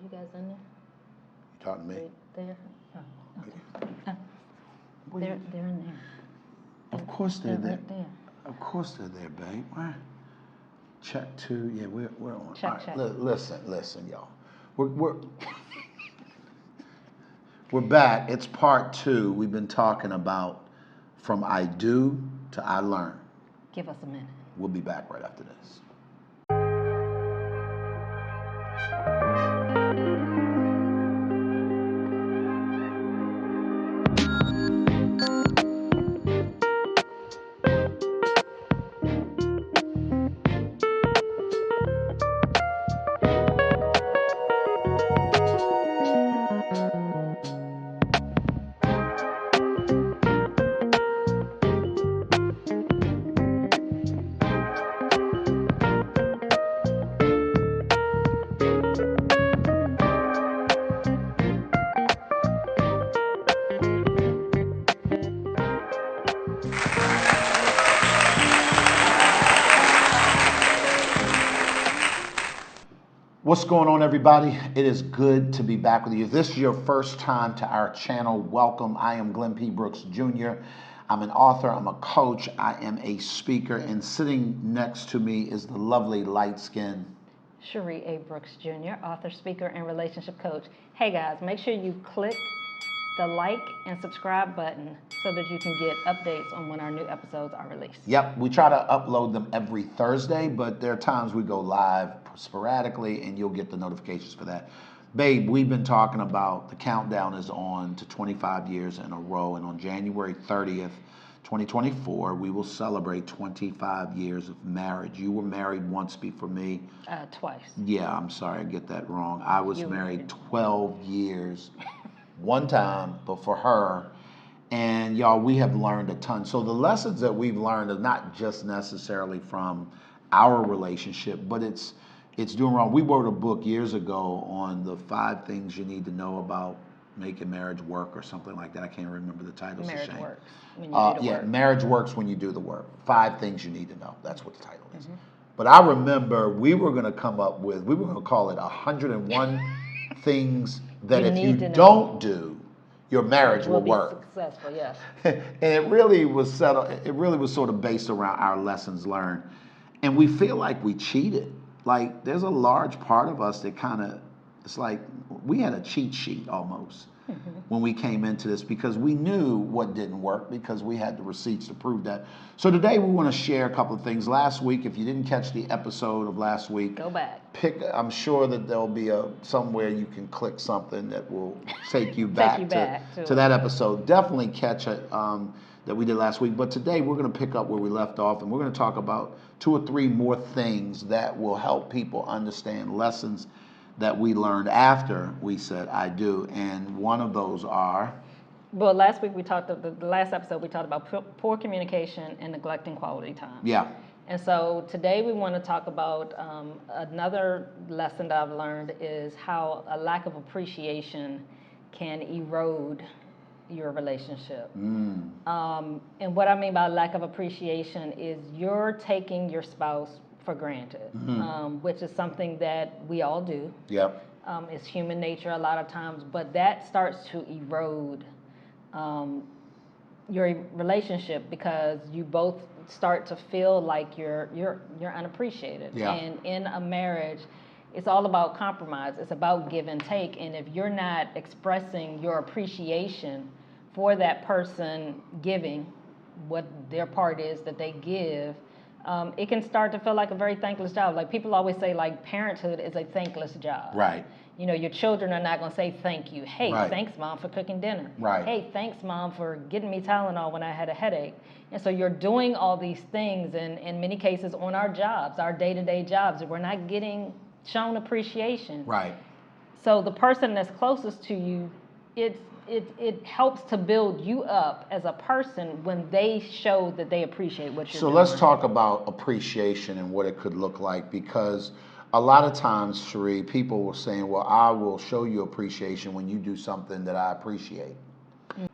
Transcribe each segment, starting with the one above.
you guys in there? You talking to me? There. Oh, okay. They're in there. Of course they're there. Right there. Of course they're there, babe. Where? Check 2. Yeah, we're on. Check, All right, check. listen, y'all. We're we're back. It's part 2. We've been talking about from I do to I learn. Give us a minute. We'll be back right after this. What's going on, everybody? It is good to be back with you. If this is your first time to our channel, welcome. I am Glenn P. Brooks Jr. I'm an author, I'm a coach, I am a speaker, and sitting next to me is the lovely light-skinned Cherie A. Brooks Jr., author, speaker, and relationship coach. Hey guys, make sure you click the like and subscribe button so that you can get updates on when our new episodes are released. Yep, we try to upload them every Thursday, but there are times we go live sporadically, and you'll get the notifications for that. Babe, we've been talking about the countdown is on to 25 years in a row, and on January 30th, 2024, we will celebrate 25 years of marriage. You were married once before me. Twice. Yeah, I'm sorry, I get that wrong. I was You were married married. 12 years, one time, but for her. And y'all, we have learned a ton. So the lessons that we've learned are not just necessarily from our relationship, but it's doing wrong. We wrote a book years ago on the 5 things you need to know about making marriage work or something like that. I can't remember the title. Marriage works when you do the work. Marriage works when you do the work. 5 things you need to know. That's what the title is. But I remember we were going to call it 101 things that if you don't do, your marriage will work. Successful, yes. And it really was sort of based around our lessons learned. And we feel like we cheated. Like there's a large part of us that it's like we had a cheat sheet almost when we came into this, because we knew what didn't work because we had the receipts to prove that. So today we want to share a couple of things. Last week, if you didn't catch the episode of last week, go back. I'm sure that there'll be somewhere you can click something that will take you back, to that episode. Definitely catch it that we did last week. But today we're going to pick up where we left off, and we're going to talk about 2 or 3 more things that will help people understand lessons that we learned after we said I do. And one of those are... Well, last week the last episode we talked about poor communication and neglecting quality time. Yeah. And so today we want to talk about another lesson that I've learned is how a lack of appreciation can erode your relationship. And what I mean by lack of appreciation is you're taking your spouse for granted, which is something that we all do. Yep. It's human nature a lot of times, but that starts to erode your relationship because you both start to feel like you're unappreciated. Yeah. And in a marriage, it's all about compromise. It's about give and take. And if you're not expressing your appreciation for that person giving what their part is that they give, it can start to feel like a very thankless job. Like people always say, like parenthood is a thankless job. Right. You know, your children are not going to say thank you. Hey, Right. Thanks, Mom, for cooking dinner. Right. Hey, thanks, Mom, for getting me Tylenol when I had a headache. And so you're doing all these things, and in many cases on our jobs, our day-to-day jobs, we're not getting shown appreciation. Right. So the person that's closest to you, it helps to build you up as a person when they show that they appreciate what you're doing. So let's talk about appreciation and what it could look like, because a lot of times, Cherie, people were saying, well, I will show you appreciation when you do something that I appreciate.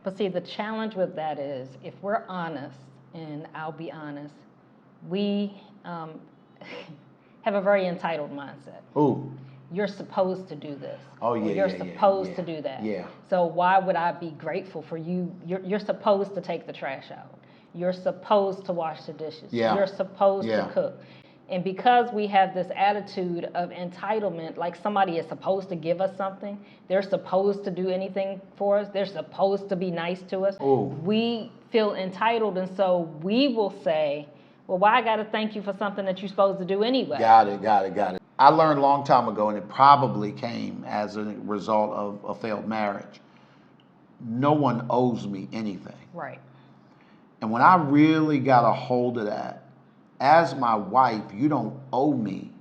But see, the challenge with that is, if we're honest, and I'll be honest, we have a very entitled mindset. Ooh. you're supposed to do this. Oh, yeah, or you're yeah, supposed yeah, to do that. yeah. So why would I be grateful for you? You're supposed to take the trash out. You're supposed to wash the dishes. Yeah. You're supposed Yeah. to cook. And because we have this attitude of entitlement, like somebody is supposed to give us something, they're supposed to do anything for us, they're supposed to be nice to us, Ooh. we feel entitled, and so we will say, well, why I got to thank you for something that you're supposed to do anyway? Got it. I learned a long time ago, and it probably came as a result of a failed marriage. No one owes me anything. Right. And when I really got a hold of that, as my wife, you don't owe me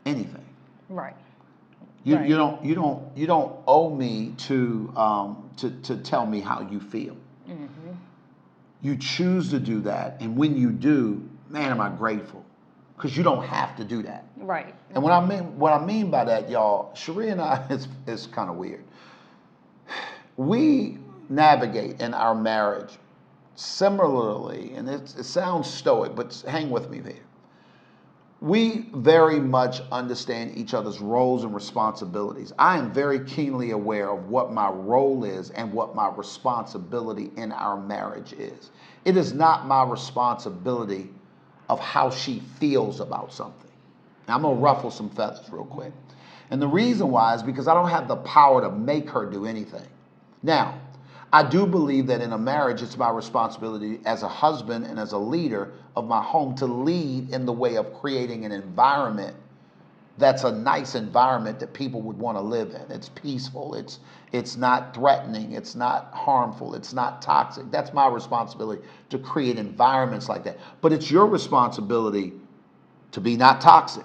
anything. Right. You Right. you don't owe me to tell me how you feel. Mm-hmm. You choose to do that, and when you do, man, am I grateful, because you don't have to do that. Right. And what I mean by that, y'all, Cherie and I, is kind of weird. We navigate in our marriage similarly, and it sounds stoic, but hang with me there. We very much understand each other's roles and responsibilities. I am very keenly aware of what my role is and what my responsibility in our marriage is. It is not my responsibility of how she feels about something. Now, I'm going to ruffle some feathers real quick. And the reason why is because I don't have the power to make her do anything. Now, I do believe that in a marriage, it's my responsibility as a husband and as a leader of my home to lead in the way of creating an environment that's a nice environment that people would want to live in. It's peaceful. It's not threatening. It's not harmful. It's not toxic. That's my responsibility, to create environments like that. But it's your responsibility to be not toxic.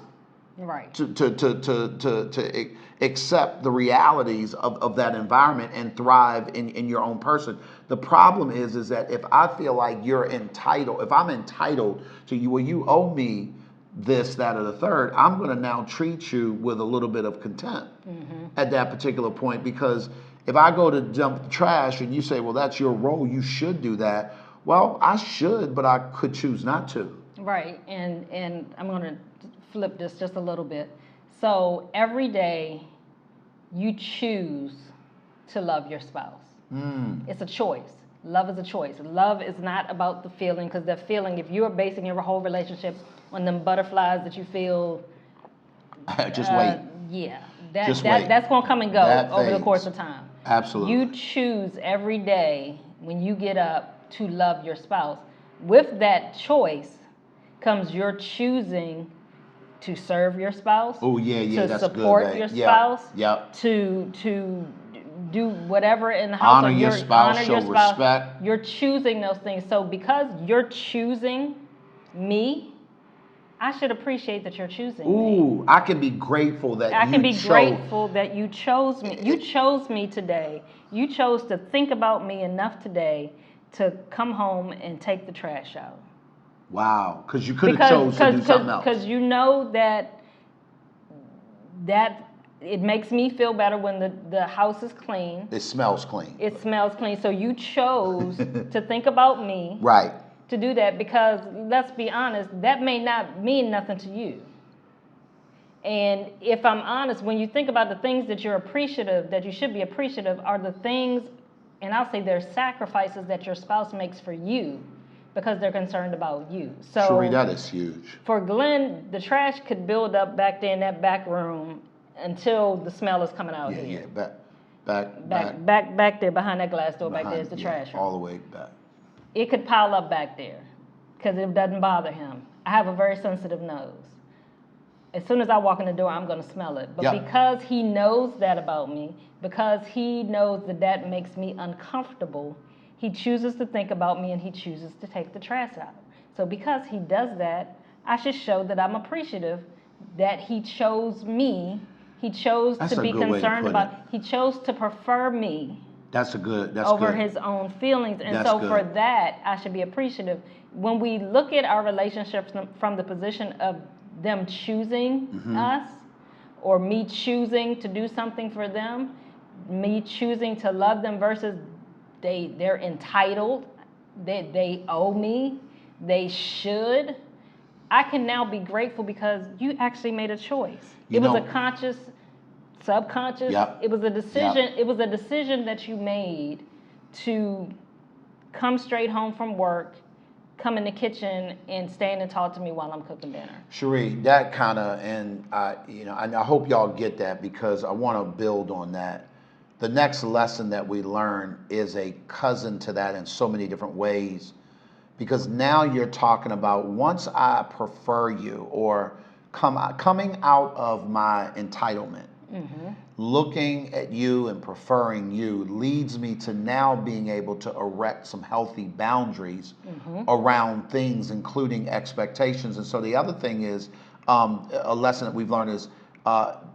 Right. To accept the realities of that environment and thrive in your own person. The problem is that if I feel like you're entitled, if I'm entitled to you, well, you owe me this, that, or the third, I'm going to now treat you with a little bit of contempt at that particular point, because if I go to dump the trash and you say, well, that's your role, you should do that. Well, I should, but I could choose not to. Right. And I'm going to flip this just a little bit. So every day you choose to love your spouse. It's a choice. Love is a choice. Love is not about the feeling, because the feeling, if you're basing your whole relationship on them butterflies that you feel, just wait. Yeah, Just wait. that's going to come and go That over the fades. course of time. Absolutely. You choose every day when you get up to love your spouse. With that choice comes your choosing to serve your spouse. Oh, yeah, to that's support good, your babe. spouse. Yep. To do whatever in the house. Honor your spouse, show respect. You're choosing those things. So because you're choosing me, I should appreciate that you're choosing me. Ooh, I can be grateful that I you can be chose. grateful that you chose me. You chose me today. You chose to think about me enough today to come home and take the trash out. Wow, because you could have chose to do something else. Because you know that it makes me feel better when the house is clean. It smells clean. It smells clean. So you chose to think about me. Right. To do that, because let's be honest, that may not mean nothing to you. And if I'm honest, when you think about the things that you're appreciative, that you should be appreciative, are the things, and I'll say they're sacrifices that your spouse makes for you because they're concerned about you. So Cherie, that is huge. For Glenn, the trash could build up back there in that back room until the smell is coming out here. Yeah, back there behind that glass door. Back there is the trash room. All the way back. It could pile up back there because it doesn't bother him. I have a very sensitive nose. As soon as I walk in the door, I'm going to smell it. But because he knows that about me, because he knows that makes me uncomfortable, he chooses to think about me and he chooses to take the trash out. So because he does that, I should show that I'm appreciative that he chose me. He chose to be concerned about, he chose to prefer me. That's over his own feelings. And so for that, I should be appreciative. When we look at our relationships from the position of them choosing us, or me choosing to do something for them, me choosing to love them versus they're entitled, they owe me, they should, I can now be grateful because you actually made a choice. You It was know- a conscious, subconscious. Yep. It was a decision. Yep. It was a decision that you made to come straight home from work, come in the kitchen and stand and talk to me while I'm cooking dinner. Cherie, that kind of, and I hope y'all get that, because I want to build on that. The next lesson that we learn is a cousin to that in so many different ways, because now you're talking about, once I prefer you, or coming out of my entitlement, looking at you and preferring you leads me to now being able to erect some healthy boundaries around things, including expectations. And so the other thing is, a lesson that we've learned is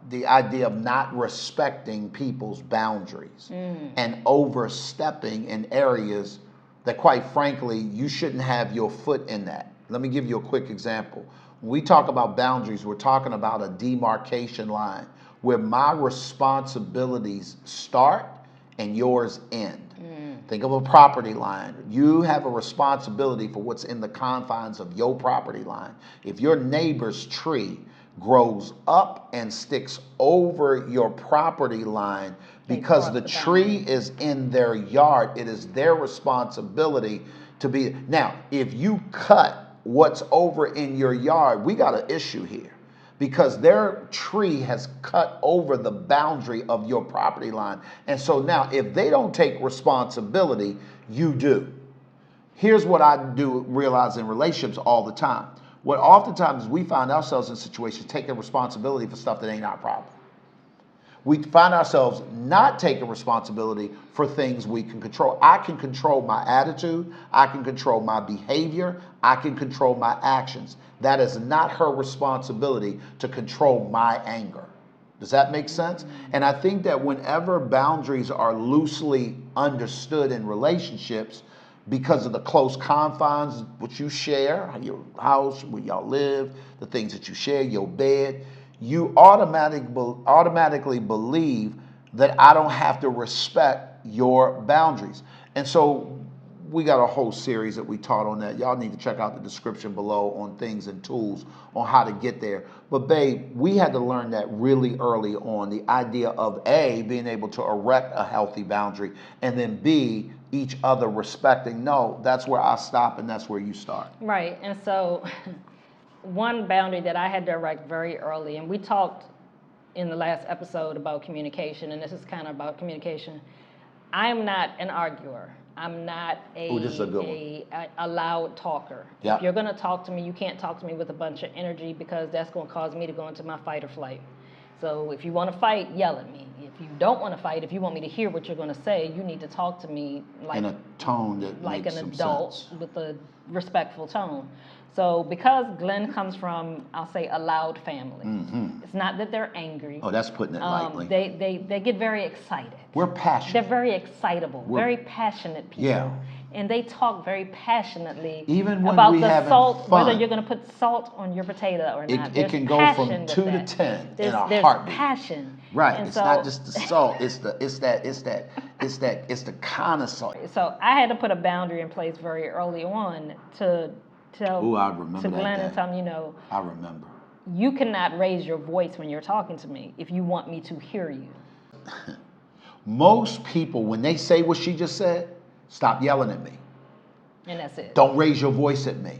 the idea of not respecting people's boundaries and overstepping in areas that, quite frankly, you shouldn't have your foot in that. Let me give you a quick example. When we talk about boundaries, we're talking about a demarcation line where my responsibilities start and yours end. Think of a property line. You have a responsibility for what's in the confines of your property line. If your neighbor's tree grows up and sticks over your property line because the tree is in their yard, it is their responsibility to be. Now, if you cut what's over in your yard, we got an issue here, because their tree has cut over the boundary of your property line. And so now, if they don't take responsibility, you do. Here's what I do realize in relationships all the time. What oftentimes we find ourselves in situations taking responsibility for stuff that ain't our problem. We find ourselves not taking responsibility for things we can control. I can control my attitude. I can control my behavior. I can control my actions. That is not her responsibility to control my anger. Does that make sense? And I think that whenever boundaries are loosely understood in relationships, because of the close confines, what you share, your house, where y'all live, the things that you share, your bed, you automatically believe that I don't have to respect your boundaries. And so we got a whole series that we taught on that. Y'all need to check out the description below on things and tools on how to get there. But babe, we had to learn that really early on, the idea of A, being able to erect a healthy boundary, and then B, each other respecting. No, that's where I stop and that's where you start. Right. And so one boundary that I had to erect very early, and we talked in the last episode about communication, and this is kind of about communication. I'm not an arguer. I'm not a loud talker. Yep. If you're going to talk to me, you can't talk to me with a bunch of energy, because that's going to cause me to go into my fight or flight. So if you want to fight, yell at me. If you don't want to fight, if you want me to hear what you're going to say, you need to talk to me like in a tone that like makes an some adult sense. with a respectful tone. So because Glenn comes from, I'll say, a loud family, it's not that they're angry. Oh, that's putting it lightly. They get very excited. We're passionate. They're very excitable, very passionate people. Yeah. And they talk very passionately Even when about we the having salt, fun. whether you're going to put salt on your potato or not. It can go from 2 to 10 in a there's heartbeat. passion. Right. And it's so, not just the salt. It's the kind of salt. So I had to put a boundary in place very early on to tell Ooh, I remember to that Glenn day. and tell him, I remember. you cannot raise your voice when you're talking to me if you want me to hear you. Most people, when they say what she just said, stop yelling at me. And that's it. Don't raise your voice at me.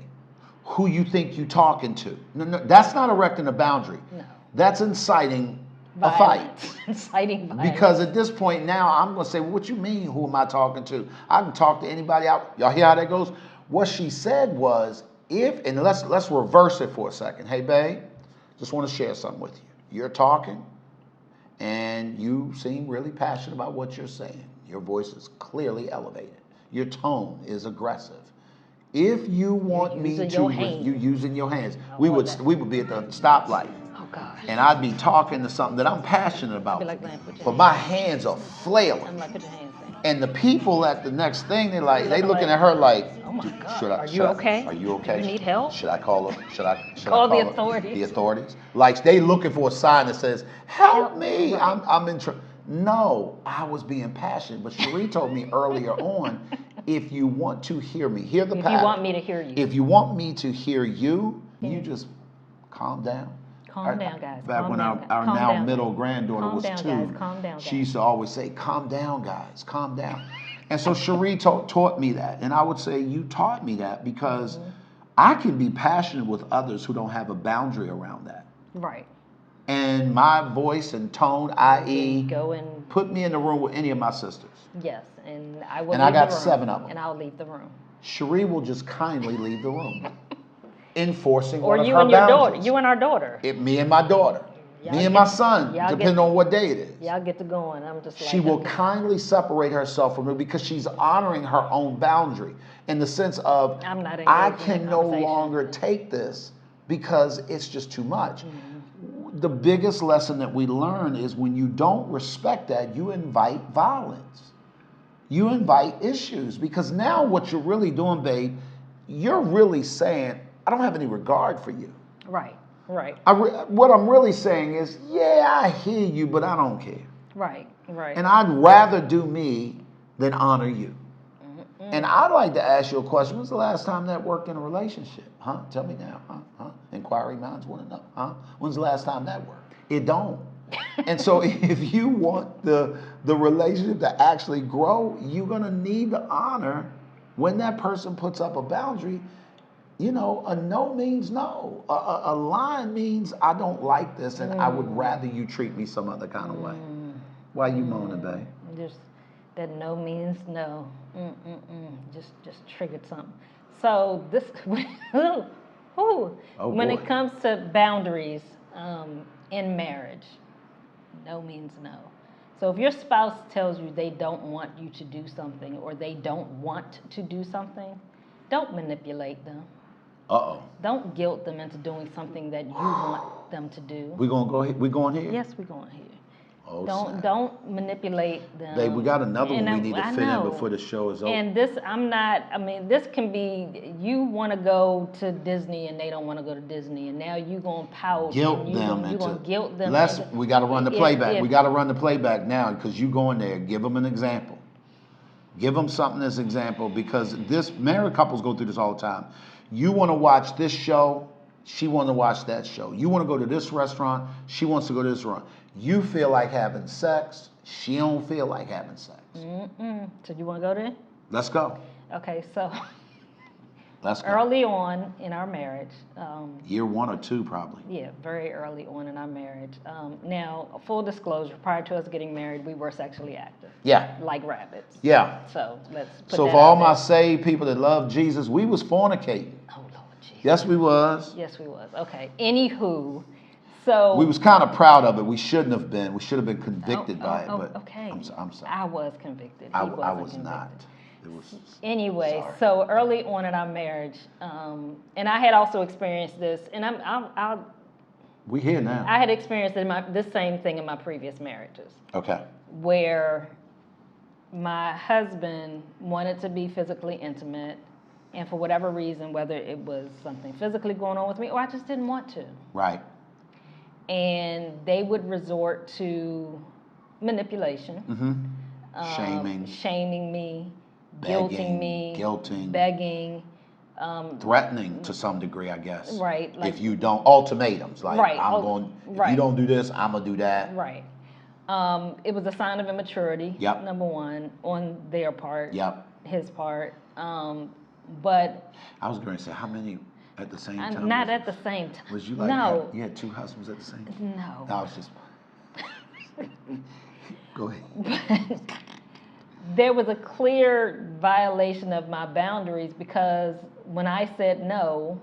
Who you think you talking to? No, that's not erecting a boundary. No. That's inciting Violence. a fight. Inciting violence. Because at this point now, I'm going to say, well, what you mean, who am I talking to? I can talk to anybody out. Y'all hear how that goes? What she said was, and let's reverse it for a second. Hey, babe, just want to share something with you. You're talking, and you seem really passionate about what you're saying. Your voice is clearly elevated. Your tone is aggressive. If you want me to, you using your hands. We would be at the stoplight. Oh God. And I'd be talking to something that I'm passionate about. I'd be like, "Man, put your but hands my hands are flailing. I'm like, put your hands down. And the people at the next thing, they looking at her like, oh my God, are you okay? Are you okay? You need help? Should I call them? Should I Call the them? authorities. The authorities? Like they looking for a sign that says, help me, Right. I'm in trouble. No, I was being passionate. But Cherie told me earlier on, if you want to hear me, hear the pattern. If you want me to hear you. If you want me to hear you, you just calm down? Calm down, guys. Back Calm when down, our calm now down. middle granddaughter Calm was down, 2, guys. Calm down, she guys. used to always say, calm down, guys, calm down. And so Cherie taught me that. And I would say, you taught me that because I can be passionate with others who don't have a boundary around that. Right. And my voice and tone, i.e., Go and put me in the room with any of my sisters. yes, and I will. And leave I got the room, 7 of them. and I'll leave the room. Cherie will just kindly leave the room, enforcing Or one of you her and your daughter. boundaries. You and our daughter. Me and my daughter. Y'all Me and get- my son, y'all depending get- on what day it is. Y'all get to going. I'm just like. She will okay. kindly separate herself from me because she's honoring her own boundary in the sense of, I'm not I engaged in can the no conversation. longer take this because it's just too much. The biggest lesson that we learn is when you don't respect that, you invite violence. You invite issues because now what you're really doing, babe, you're really saying, I don't have any regard for you. Right. Right. What I'm really saying is, yeah, I hear you, but I don't care. Right. Right. And I'd rather do me than honor you. And I'd like to ask you a question. When's the last time that worked in a relationship? Huh? Tell me now. Huh? Inquiry minds want to know. Huh? When's the last time that worked? It don't. And so if you want the relationship to actually grow, you're going to need to honor when that person puts up a boundary. You know, a no means no. A line means I don't like this and I would rather you treat me some other kind of way. Why you moaning, babe? Just that no means no. Just triggered something. So this, when boy. it comes to boundaries in marriage, no means no. So if your spouse tells you they don't want you to do something or they don't want to do something, don't manipulate them. Uh-oh. Don't guilt them into doing something that you want them to do. We going here? Yes, we're going here. Oh, Don't manipulate them. Babe, we got another one we need to I fit in know. before the show is over. And this, this can be, you want to go to Disney and they don't want to go to Disney, and now you going to pout. Guilt and them you're going to guilt them. We got to run the playback. We If- got to run the playback now because you go in there. Give them an example. Give them something as example because married couples go through this all the time. You want to watch this show, she want to watch that show. You want to go to this restaurant, she wants to go to this restaurant. You feel like having sex, she don't feel like having sex. So you want to go there? Let's go. Okay, so Let's go. early on in our marriage, Year 1 or 2 probably. yeah, very early on in our marriage. Now, full disclosure, prior to us getting married, we were sexually active. Yeah. Like rabbits. Yeah. So let's put So that for all out my there. saved people that love Jesus, we was fornicating. Oh, Lord Jesus. Yes, we was. Yes, we was. Okay. Anywho, so We was kind of proud of it. We shouldn't have been. We should have been convicted by it. But okay. I'm sorry. I was convicted. I He was wasn't not. convicted. It was. Anyway, Sorry. so early on in our marriage, and I had also experienced this, and We here now. I had experienced this same thing in my previous marriages, Okay. where my husband wanted to be physically intimate, and for whatever reason, whether it was something physically going on with me or I just didn't want to, Right. and they would resort to manipulation, shaming me, guilting me, begging, threatening to some degree, I guess. Right, like- if you don't, ultimatums like Right, if right. you don't do this, I'm gonna do that. right. It was a sign of immaturity. Yep. Number one, on their part. Yep. His part. But I was going to say how many at the same time. not at the same time. Was you like no? you had 2 husbands at the same time? No. I was just. Go ahead. There was a clear violation of my boundaries because when I said no,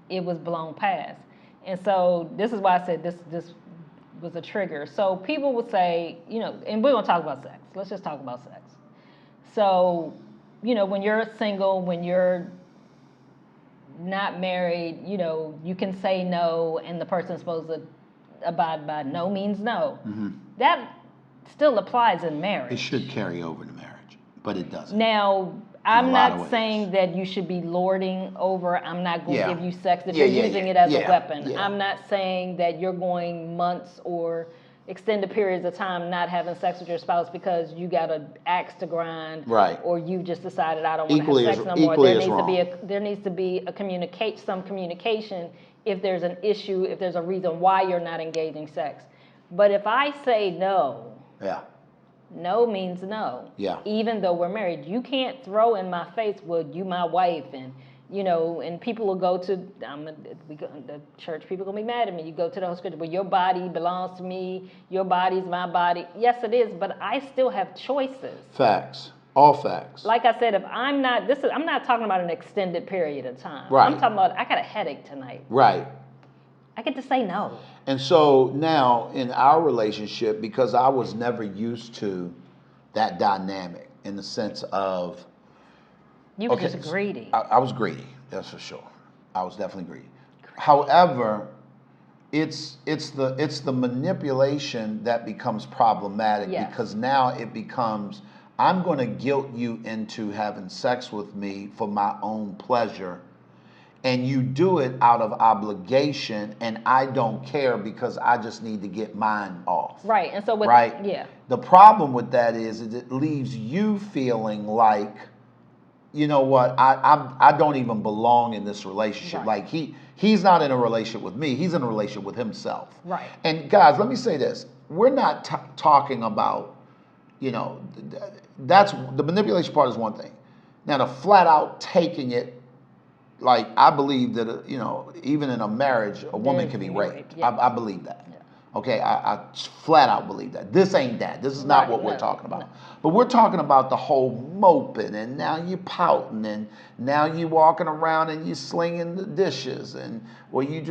it was blown past. And so this is why I said this was a trigger. So people would say, and we're going to talk about sex. Let's just talk about sex. So, when you're single, when you're not married, you can say no and the person's supposed to abide by no means no. That still applies in marriage. It should carry over to marriage, but it doesn't. Now, a I'm lot of not ways. saying that you should be lording over, I'm not going to Yeah. give you sex if Yeah, you're yeah, using yeah, it as a yeah, weapon. yeah. I'm not saying that you're going months or extended periods of time not having sex with your spouse because you got an axe to grind, Right. or you just decided I don't want to Equally have as sex no more. equally There as needs to be wrong. there needs to be some communication if there's an issue, if there's a reason why you're not engaging sex. But if I say no, Yeah. no means no. Yeah. Even though we're married, you can't throw in my face, well, you my wife, and and people will go to the church. People gonna be mad at me. You go to the whole scripture, well, your body belongs to me. Your body's my body. Yes, it is, but I still have choices. Facts. All facts. Like I said, if I'm not I'm not talking about an extended period of time. Right. I'm talking about I got a headache tonight. Right. I get to say no. And so now in our relationship, because I was never used to that dynamic in the sense of You were just greedy. I was greedy, that's for sure. I was definitely greedy. However, it's the manipulation that becomes problematic. Yes. Because now it becomes, I'm going to guilt you into having sex with me for my own pleasure, and you do it out of obligation, and I don't care because I just need to get mine off. Right. And so yeah. The problem with that is it leaves you feeling like, you know what, I don't even belong in this relationship. Right. Like he's not in a relationship with me, he's in a relationship with himself. Right. And guys, let me say this. We're not talking about, that's the manipulation part is one thing. Now the flat out taking it, like I believe that, even in a marriage, a woman can be raped. Yeah. I believe that. Yeah. Okay, I flat out believe that. This ain't that. This is not what we're talking about. No. But we're talking about the whole moping, and now you pouting, and now you walking around and you slinging the dishes, and or you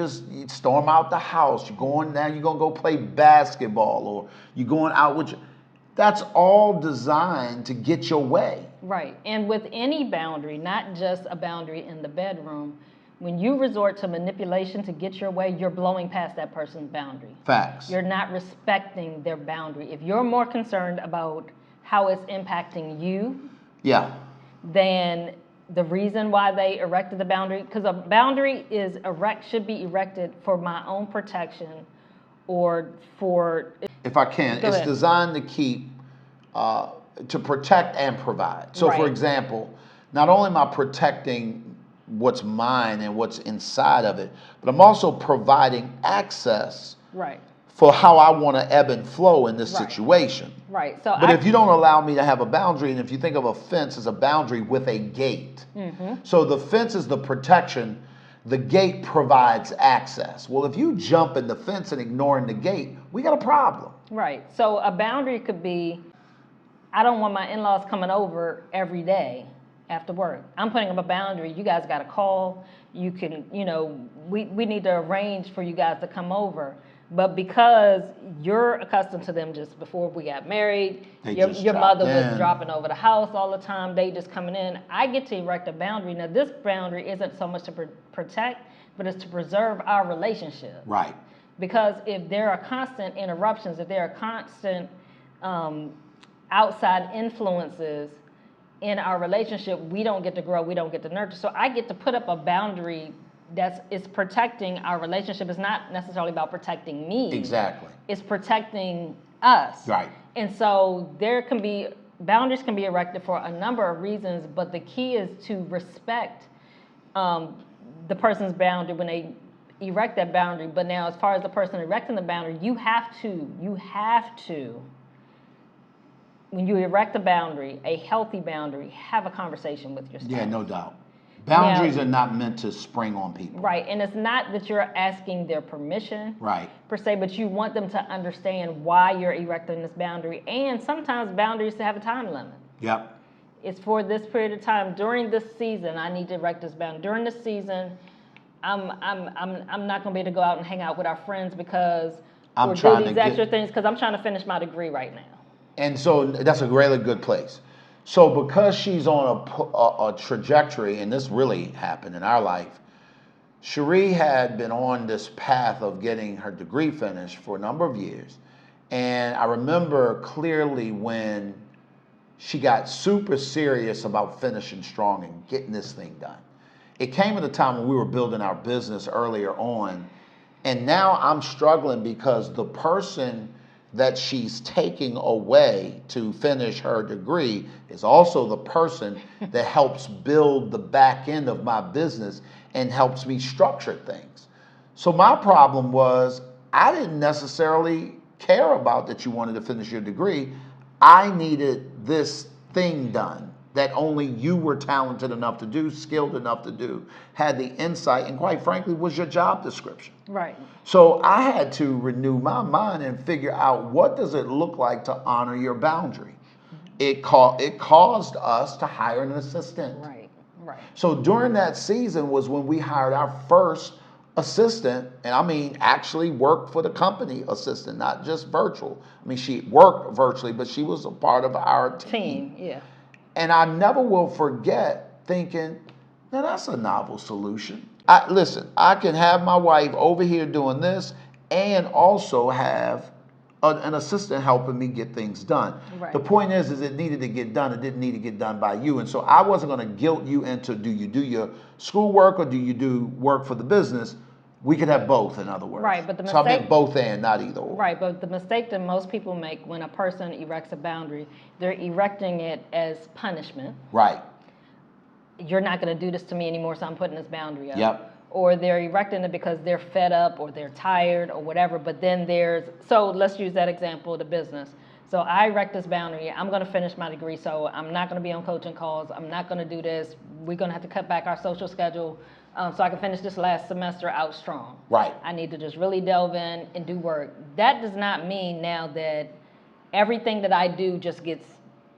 storm out the house. You're going to go play basketball, or you're going out with your, that's all designed to get your way. Right. And with any boundary, not just a boundary in the bedroom, when you resort to manipulation to get your way, you're blowing past that person's boundary. Facts. You're not respecting their boundary. If you're more concerned about how it's impacting you, yeah, than the reason why they erected the boundary, because a boundary should be erected for my own protection, or for. If I can, it's designed to keep, to protect and provide. So, for example, not only am I protecting what's mine and what's inside of it, but I'm also providing access for how I want to ebb and flow in this situation. Right. But if you don't allow me to have a boundary, and if you think of a fence as a boundary with a gate, so the fence is the protection, the gate provides access. Well, if you jump in the fence and ignoring the gate, we got a problem. Right. So a boundary could be, I don't want my in-laws coming over every day after work. I'm putting up a boundary. You guys got to call. You can, we need to arrange for you guys to come over. But because you're accustomed to them just before we got married, your mother was dropping over the house all the time, they just coming in, I get to erect a boundary. Now, this boundary isn't so much to protect, but it's to preserve our relationship. Right. Because if there are constant interruptions, if there are constant outside influences in our relationship, we don't get to grow, we don't get to nurture. So I get to put up a boundary it's protecting our relationship. It's not necessarily about protecting me. Exactly. It's protecting us. Right. And so boundaries can be erected for a number of reasons, but the key is to respect the person's boundary when they erect that boundary. But now, as far as the person erecting the boundary, you have to, when you erect a boundary, a healthy boundary, have a conversation with your spouse. Yeah, no doubt. Boundaries are not meant to spring on people. Right, and it's not that you're asking their permission, per se, but you want them to understand why you're erecting this boundary. And sometimes boundaries have a time limit. Yep. It's for this period of time. During this season, I need to erect this boundary. During this season, I'm not going to be able to go out and hang out with our friends because we're doing these extra things because I'm trying to finish my degree right now. And so that's a really good place. So because she's on a trajectory, and this really happened in our life, Cherie had been on this path of getting her degree finished for a number of years. And I remember clearly when she got super serious about finishing strong and getting this thing done. It came at a time when we were building our business earlier on. And now I'm struggling because the person that she's taking away to finish her degree is also the person that helps build the back end of my business and helps me structure things. So my problem was I didn't necessarily care about that you wanted to finish your degree. I needed this thing done that only you were talented enough to do, skilled enough to do, had the insight, and quite frankly, was your job description. Right. So I had to renew my mind and figure out what does it look like to honor your boundary. It caused us to hire an assistant. Right. Right. So during that season was when we hired our first assistant, and I mean actually worked for the company assistant, not just virtual. I mean, she worked virtually, but she was a part of our team. Yeah. And I never will forget thinking, now that's a novel solution. Listen, I can have my wife over here doing this and also have an assistant helping me get things done. Right. The point is it needed to get done. It didn't need to get done by you. And so I wasn't going to guilt you into do you do your schoolwork or do you do work for the business? We could have both, in other words. Right, but so I meant both and, not either or. Right, but the mistake that most people make when a person erects a boundary, they're erecting it as punishment. Right. You're not going to do this to me anymore, so I'm putting this boundary up. Yep. Or they're erecting it because they're fed up or they're tired or whatever. But then so let's use that example, the business. So I erect this boundary. I'm going to finish my degree, so I'm not going to be on coaching calls. I'm not going to do this. We're going to have to cut back our social schedule so I can finish this last semester out strong. Right. I need to just really delve in and do work. That does not mean now that everything that I do just gets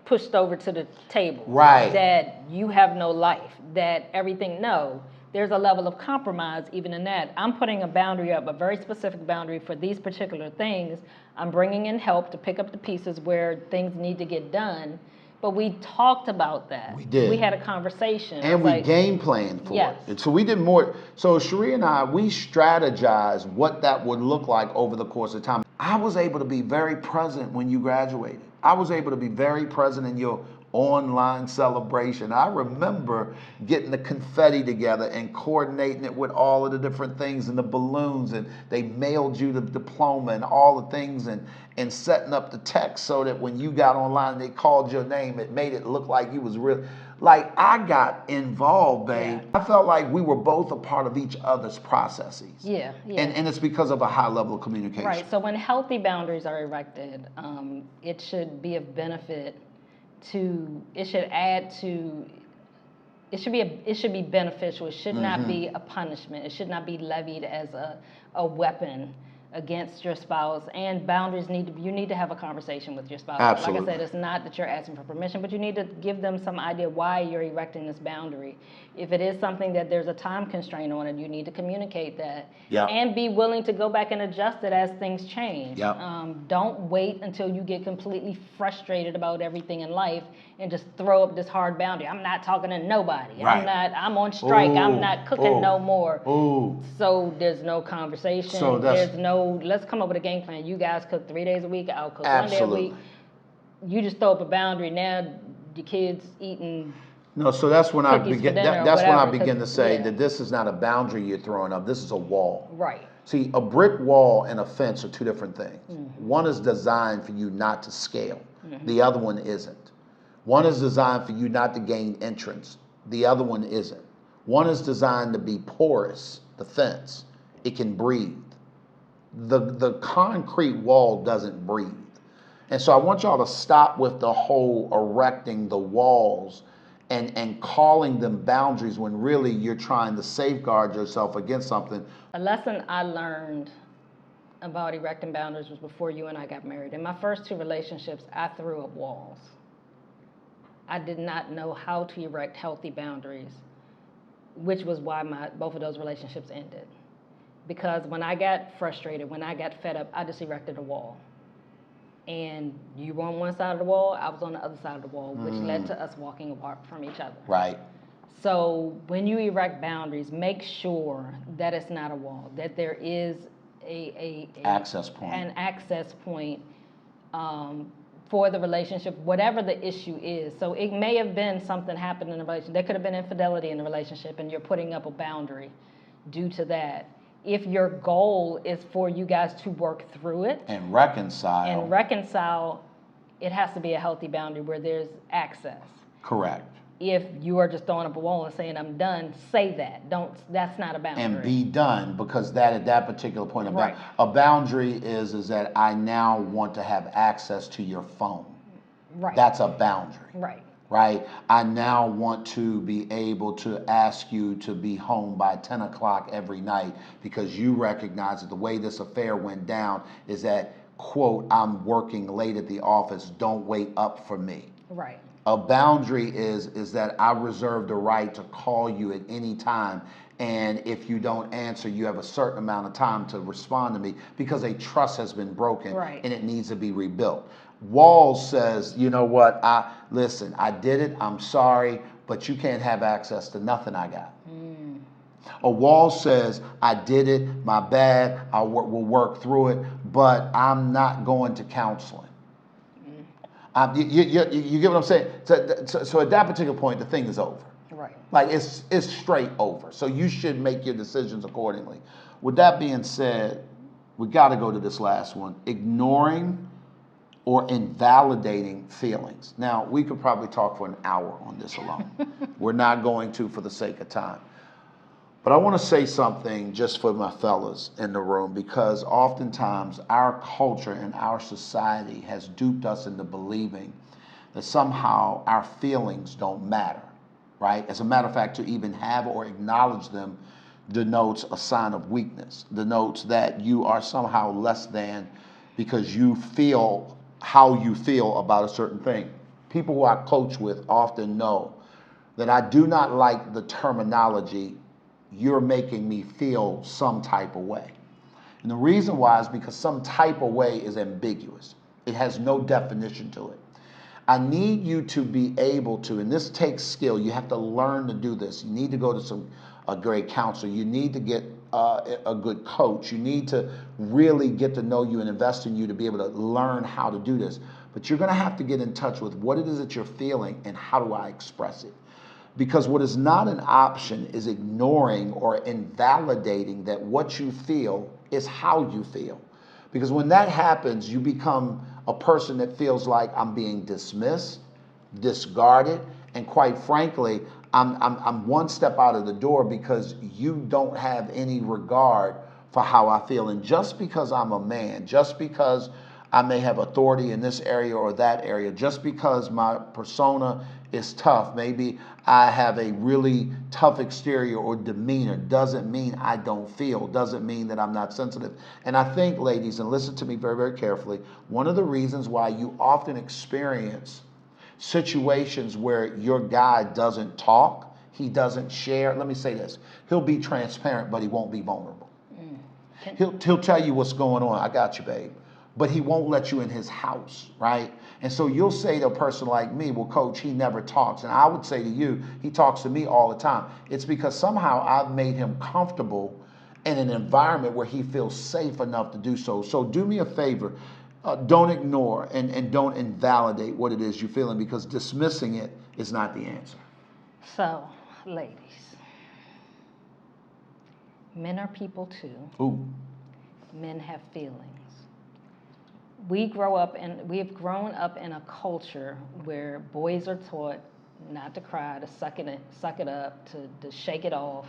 pushed over to the table. Right. That you have no life, that everything, no. There's a level of compromise even in that. I'm putting a boundary up, a very specific boundary for these particular things. I'm bringing in help to pick up the pieces where things need to get done. But we talked about that. We did. We had a conversation. And we game planned for yes. it. So we did more. So Cherie and I, we strategized what that would look like over the course of time. I was able to be very present when you graduated. I was able to be very present in your online celebration. I remember getting the confetti together and coordinating it with all of the different things and the balloons, and they mailed you the diploma and all the things, and setting up the text so that when you got online and they called your name, it made it look like you was real. Like, I got involved, babe. Yeah. I felt like we were both a part of each other's processes. Yeah. And it's because of a high level of communication. Right. So when healthy boundaries are erected, it should be of benefit it should be beneficial. It should not be a punishment. It should not be levied as a weapon against your spouse. And boundaries you need to have a conversation with your spouse. Absolutely. Like I said, it's not that you're asking for permission, but you need to give them some idea why you're erecting this boundary. If it is something that there's a time constraint on it, you need to communicate that. Yep. And be willing to go back and adjust it as things change. Yep. Don't wait until you get completely frustrated about everything in life and just throw up this hard boundary. I'm not talking to nobody. Right. I'm on strike. I'm not cooking no more. Ooh. So there's no conversation. So there's no, let's come up with a game plan. You guys cook 3 days a week. I'll cook Absolutely. 1 day a week. You just throw up a boundary. Now your kids eating. No, so that's when I begin. That's when I begin to say that this is not a boundary you're throwing up. This is a wall. Right. See, a brick wall and a fence are two different things. One is designed for you not to scale. The other one isn't. One is designed for you not to gain entrance. The other one isn't. One is designed to be porous, the fence. It can breathe. The concrete wall doesn't breathe. And so I want y'all to stop with the whole erecting the walls and calling them boundaries when really you're trying to safeguard yourself against something. A lesson I learned about erecting boundaries was before you and I got married. In my first 2 relationships, I threw up walls. I did not know how to erect healthy boundaries, which was why both of those relationships ended. Because when I got frustrated, when I got fed up, I just erected a wall. And you were on one side of the wall, I was on the other side of the wall, which led to us walking apart from each other. Right. So when you erect boundaries, make sure that it's not a wall, that there is an access point for the relationship, whatever the issue is. So it may have been something happened in the relationship. There could have been infidelity in the relationship, and you're putting up a boundary due to that. if your goal is for you guys to work through it and reconcile, it has to be a healthy boundary where there's access. Correct. If you are just throwing up a wall and saying I'm done, say that. That's not a boundary. And be done, because that at that particular point, Right. a boundary is that I now want to have access to your phone. Right. That's a boundary. Right. Right? I now want to be able to ask you to be home by 10 o'clock every night, because you recognize that the way this affair went down is that, quote, I'm working late at the office, don't wait up for me. Right. A boundary is that I reserve the right to call you at any time, and if you don't answer, you have a certain amount of time to respond to me, because a trust has been broken. Right. And it needs to be rebuilt. Walls says, you know what, listen, I did it, I'm sorry, but you can't have access to nothing I got. A wall says, I did it, my bad, we'll work through it, but I'm not going to counseling. You get what I'm saying? So at that particular point, the thing is over. Right. Like it's straight over. So you should make your decisions accordingly. With that being said, we got to go to this last one: ignoring or invalidating feelings. Now, we could probably talk for an hour on this alone. We're not going to for the sake of time. But I want to say something just for my fellas in the room, because oftentimes our culture and our society has duped us into believing that somehow our feelings don't matter, right? As a matter of fact, to even have or acknowledge them denotes a sign of weakness, denotes that you are somehow less than because you feel how you feel about a certain thing. People who I coach with often know that I do not like the terminology, you're making me feel some type of way. And the reason why is because some type of way is ambiguous. It has no definition to it. I need you to be able to, and this takes skill, you have to learn to do this. You need to go to a great counselor. You need to get a good coach. You need to really get to know you and invest in you to be able to learn how to do this. But you're going to have to get in touch with what it is that you're feeling and how do I express it. Because what is not an option is ignoring or invalidating that what you feel is how you feel. Because when that happens, you become a person that feels like I'm being dismissed, discarded, and quite frankly, I'm one step out of the door because you don't have any regard for how I feel. And just because I'm a man, just because I may have authority in this area or that area, just because my persona is tough, maybe I have a really tough exterior or demeanor, doesn't mean I don't feel, doesn't mean that I'm not sensitive. And I think, ladies, and listen to me very, very carefully, one of the reasons why you often experience situations where your guy doesn't talk, he doesn't share, let me say this, he'll be transparent, but he won't be vulnerable. He'll tell you what's going on, I got you, babe, but he won't let you in his house, right? And so you'll say to a person like me, well, coach, he never talks. And I would say to you, he talks to me all the time. It's because somehow I've made him comfortable in an environment where he feels safe enough to do so. So do me a favor, don't ignore and don't invalidate what it is you're feeling, because dismissing it is not the answer. So, ladies, men are people too. Ooh. Men have feelings. We have grown up in a culture where boys are taught not to cry, to suck it up, to shake it off,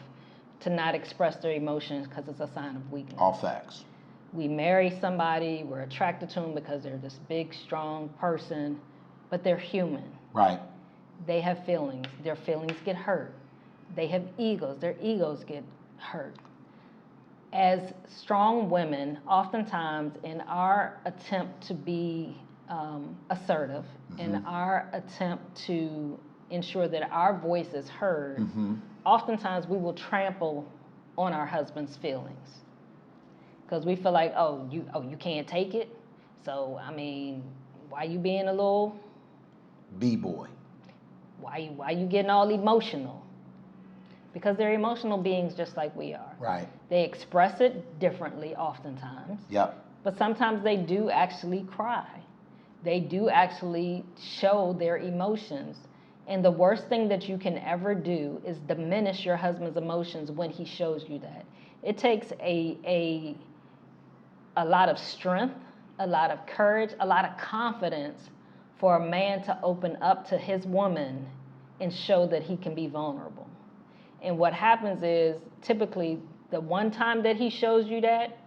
to not express their emotions because it's a sign of weakness. All facts. We marry somebody, we're attracted to them because they're this big, strong person, but they're human. Right. They have feelings. Their feelings get hurt. They have egos. Their egos get hurt. As strong women, oftentimes in our attempt to be assertive, in our attempt to ensure that our voice is heard, oftentimes we will trample on our husband's feelings. Because we feel like, you can't take it. So, I mean, why you being a little B-boy? Why you getting all emotional? Because they're emotional beings just like we are. Right. They express it differently oftentimes. Yep. But sometimes they do actually cry. They do actually show their emotions. And the worst thing that you can ever do is diminish your husband's emotions when he shows you that. It takes a lot of strength, a lot of courage, a lot of confidence for a man to open up to his woman and show that he can be vulnerable. And what happens is, typically, the one time that he shows you that,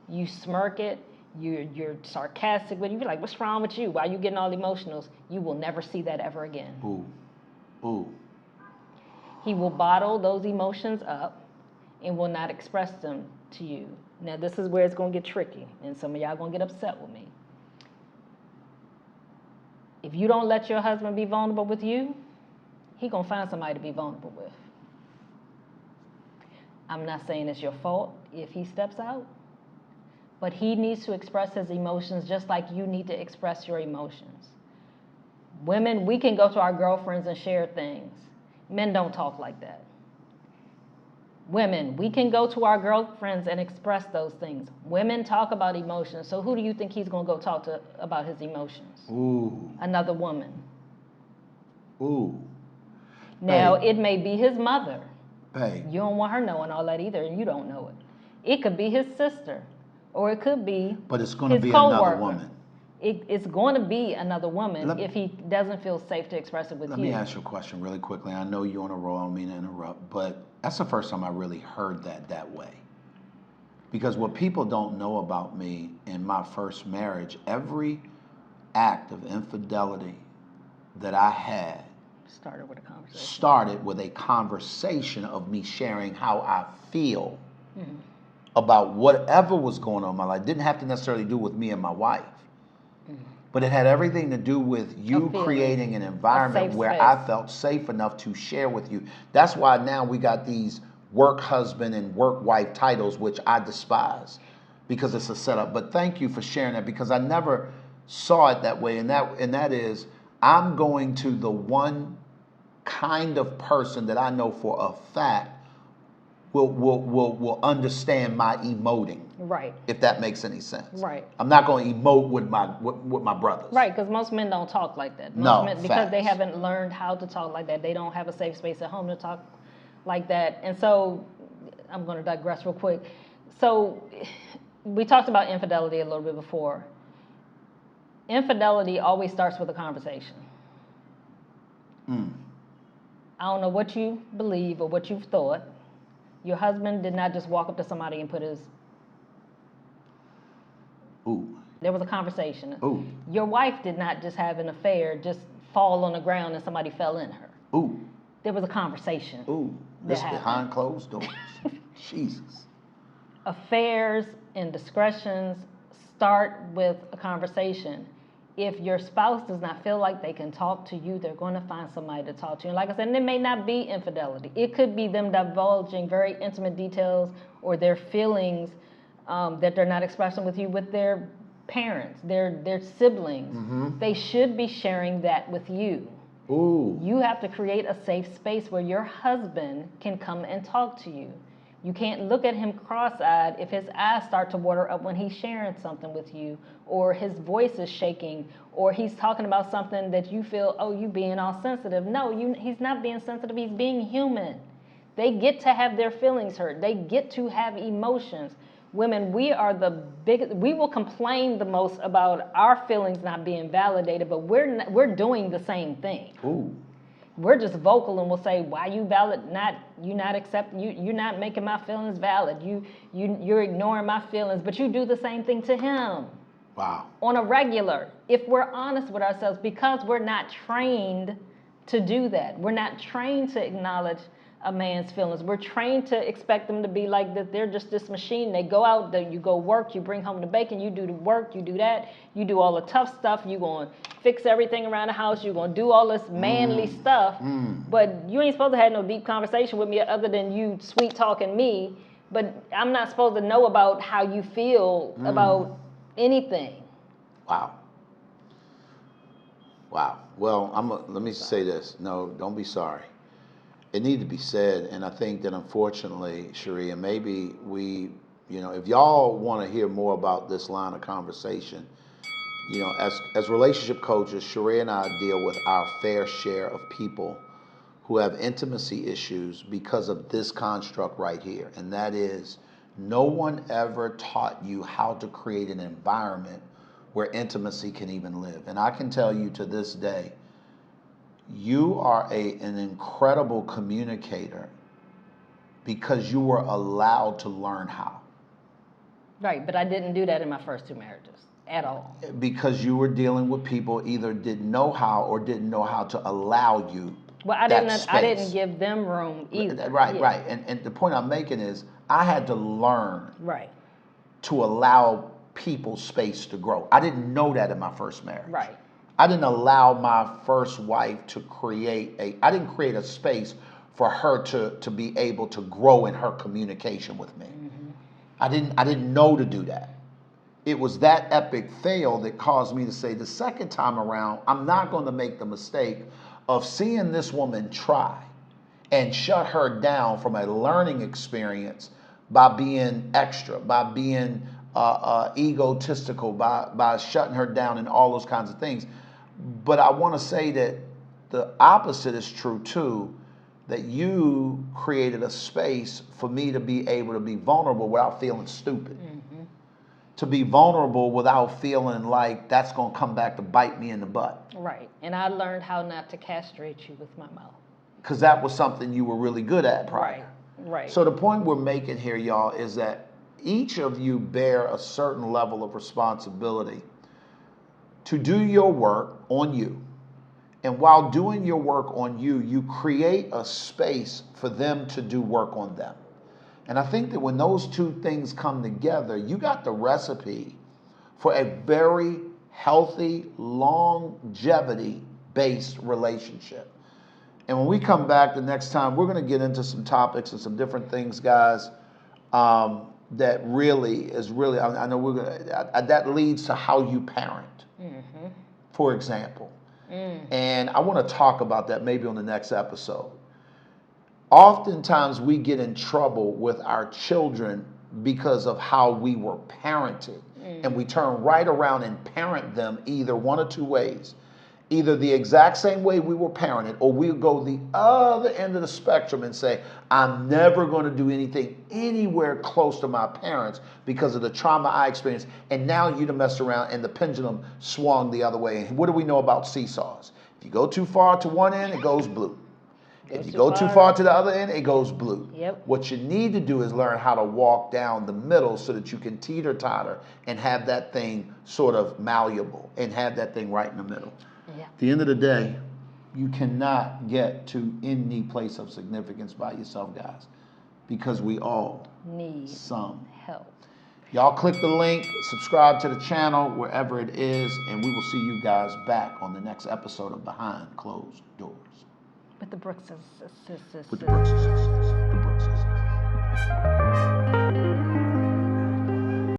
you smirk it, you're sarcastic with it, you're like, what's wrong with you? Why are you getting all emotional? You will never see that ever again. Ooh. Ooh. He will bottle those emotions up and will not express them to you. Now, this is where it's going to get tricky, and some of y'all going to get upset with me. If you don't let your husband be vulnerable with you, he going to find somebody to be vulnerable with. I'm not saying it's your fault if he steps out, but he needs to express his emotions just like you need to express your emotions. Women, we can go to our girlfriends and share things. Men don't talk like that. Women, we can go to our girlfriends and express those things. Women talk about emotions, so who do you think he's going to go talk to about his emotions? Ooh. Another woman. Ooh. Now, Hey. it may be his mother. Hey. You don't want her knowing all that either, and you don't know it. It could be his sister, or it could be But it's going to his be coworker. another woman. It's going to be another woman if he doesn't feel safe to express it with you. Let me ask you a question really quickly. I know you're on a roll, I don't mean to interrupt, but that's the first time I really heard that way. Because what people don't know about me in my first marriage, every act of infidelity that I had started with a conversation of me sharing how I feel about whatever was going on in my life. It didn't have to necessarily do with me and my wife. But it had everything to do with you creating an environment where I felt safe enough to share with you. That's why now we got these work husband and work wife titles, which I despise because it's a setup. But thank you for sharing that, because I never saw it that way. And that is, I'm going to the one kind of person that I know for a fact will understand my emoting. Right. If that makes any sense. Right. I'm not going to emote with my brothers. Right, because most men don't talk like that. Most men, because they haven't learned how to talk like that. They don't have a safe space at home to talk like that. And so, I'm going to digress real quick. So, we talked about infidelity a little bit before. Infidelity always starts with a conversation. I don't know what you believe or what you've thought. Your husband did not just walk up to somebody and put his... Ooh. There was a conversation. Ooh. Your wife did not just have an affair, just fall on the ground and somebody fell in her. Ooh. There was a conversation. Ooh. This behind closed doors. Jesus. Affairs and discretions start with a conversation. If your spouse does not feel like they can talk to you, they're going to find somebody to talk to. And like I said, it may not be infidelity. It could be them divulging very intimate details or their feelings that they're not expressing with you with their parents, their siblings. They should be sharing that with you. Ooh. You have to create a safe space where your husband can come and talk to you. You can't look at him cross-eyed if his eyes start to water up when he's sharing something with you, or his voice is shaking, or he's talking about something that you feel, oh, you being all sensitive. No, he's not being sensitive. He's being human. They get to have their feelings hurt. They get to have emotions. Women, we will complain the most about our feelings not being validated, but we're doing the same thing. Ooh. We're just vocal and we'll say, why you you're not making my feelings valid. You're ignoring my feelings, but you do the same thing to him. Wow. On a regular, if we're honest with ourselves, because we're not trained to do that. We're not trained to acknowledge a man's feelings. We're trained to expect them to be like that. They're just this machine. They go out, you go work, you bring home the bacon, you do the work, you do that, you do all the tough stuff, you're going to fix everything around the house, you're going to do all this manly stuff, but you ain't supposed to have no deep conversation with me other than you sweet talking me, but I'm not supposed to know about how you feel about anything. Wow. Wow. Well, let me say this. No, don't be sorry. It needs to be said, and I think that unfortunately, Sharia, maybe if y'all want to hear more about this line of conversation, as relationship coaches, Sharia and I deal with our fair share of people who have intimacy issues because of this construct right here, and that is No one ever taught you how to create an environment where intimacy can even live. And I can tell you to this day, you are an incredible communicator because you were allowed to learn how. Right, but I didn't do that in my first 2 marriages at all. Because you were dealing with people either didn't know how or didn't know how to allow you. Well, I didn't give them room either. Right, Yeah. right. And the point I'm making is I had to learn Right. to allow people space to grow. I didn't know that in my first marriage. Right. I didn't allow my first wife to I didn't create a space for her to be able to grow in her communication with me. Mm-hmm. I didn't know to do that. It was that epic fail that caused me to say the second time around, I'm not going to make the mistake of seeing this woman try and shut her down from a learning experience by being extra, by being egotistical, by shutting her down and all those kinds of things. But I want to say that the opposite is true too, that you created a space for me to be able to be vulnerable without feeling stupid. Mm-hmm. To be vulnerable without feeling like that's going to come back to bite me in the butt. Right. And I learned how not to castrate you with my mouth. Because that was something you were really good at prior. Right. Right. So the point we're making here, y'all, is that each of you bear a certain level of responsibility to do your work on you. And while doing your work on you, you create a space for them to do work on them. And I think that when those two things come together, you got the recipe for a very healthy, longevity-based relationship. And when we come back the next time, we're going to get into some topics and some different things, guys, that really is I know we're going to, that leads to how you parent, mm-hmm. for example. And I want to talk about that maybe on the next episode. Oftentimes we get in trouble with our children because of how we were parented. And we turn right around and parent them either one or two ways. Either the exact same way we were parented, or we'll go the other end of the spectrum and say, I'm never going to do anything anywhere close to my parents because of the trauma I experienced. And now you done messed around and the pendulum swung the other way. And what do we know about seesaws? If you go too far to one end, it goes blue. If you go too far to the other end, it goes blue. Yep. What you need to do is learn how to walk down the middle so that you can teeter-totter and have that thing sort of malleable and have that thing right in the middle. Yeah. At the end of the day, you cannot get to any place of significance by yourself, guys, because we all need some help. Y'all click the link, subscribe to the channel, wherever it is, and we will see you guys back on the next episode of Behind Closed Doors. With the Brookses. With the Brookses.